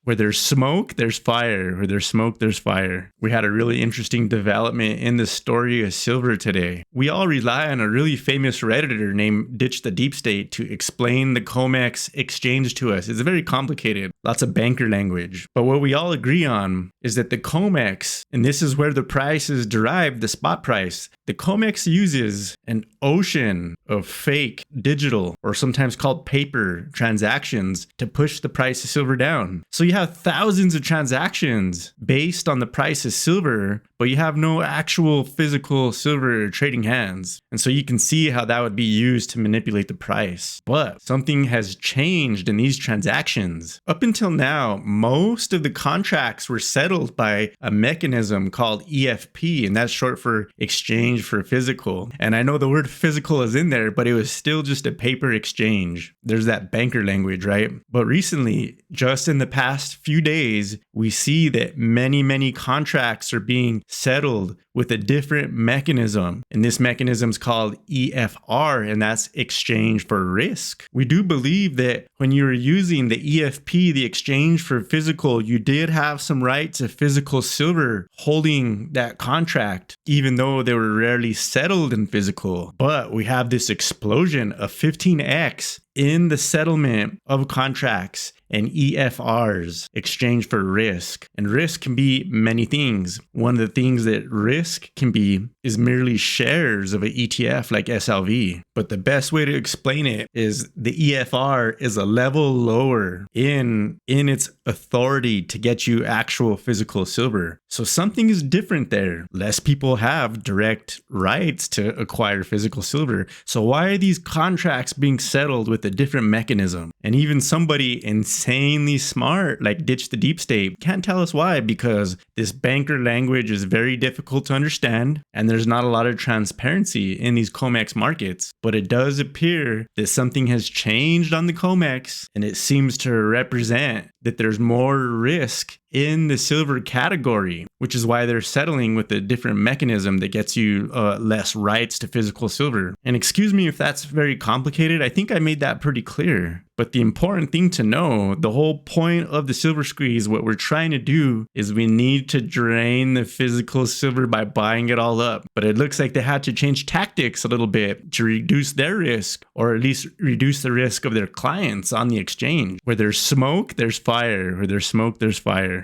Where there's smoke, there's fire. Where there's smoke, there's fire. We had a really interesting development in the story of silver today. We all rely on a really famous Redditor named Ditch the Deep State to explain the Comex exchange to us. It's very complicated, lots of banker language. But what we all agree on is that the Comex, and this is where the price is derived, the spot price, the Comex uses an ocean of fake digital, or sometimes called paper, transactions to push the price of silver down. So you have thousands of transactions based on the price of silver, but you have no actual physical silver trading hands. And so you can see how that would be used to manipulate the price. But something has changed in these transactions. Up until now, most of the contracts were settled by a mechanism called EFP, and that's short for exchange for physical. And I know the word physical is in there, but it was still just a paper exchange. There's that banker language, right? But recently, just in the past few days, we see that many contracts are being settled with a different mechanism. And this mechanism is called EFR, and that's exchange for risk. We do believe that when you were using the EFP, the exchange for physical, you did have some rights of physical silver holding that contract, even though they were rarely settled in physical. But we have this explosion of 15x in the settlement of contracts and EFRs, exchange for risk. And risk can be many things. One of the things that risk can be is merely shares of an ETF like SLV. But the best way to explain it is the EFR is a level lower in its authority to get you actual physical silver. So something is different there. Less people have direct rights to acquire physical silver. So why are these contracts being settled with a different mechanism? And even somebody insanely smart like Ditch the Deep State can't tell us why, because this banker language is very difficult to understand and there's not a lot of transparency in these Comex markets. But it does appear that something has changed on the Comex, and it seems to represent that there's more risk in the silver category, which is why they're settling with a different mechanism that gets you less rights to physical silver. And excuse me if that's very complicated. I think I made that pretty clear. But the important thing to know, the whole point of the silver squeeze, what we're trying to do is we need to drain the physical silver by buying it all up. But it looks like they had to change tactics a little bit to reduce their risk, or at least reduce the risk of their clients on the exchange. Where there's smoke, there's fire. Where there's smoke, there's fire.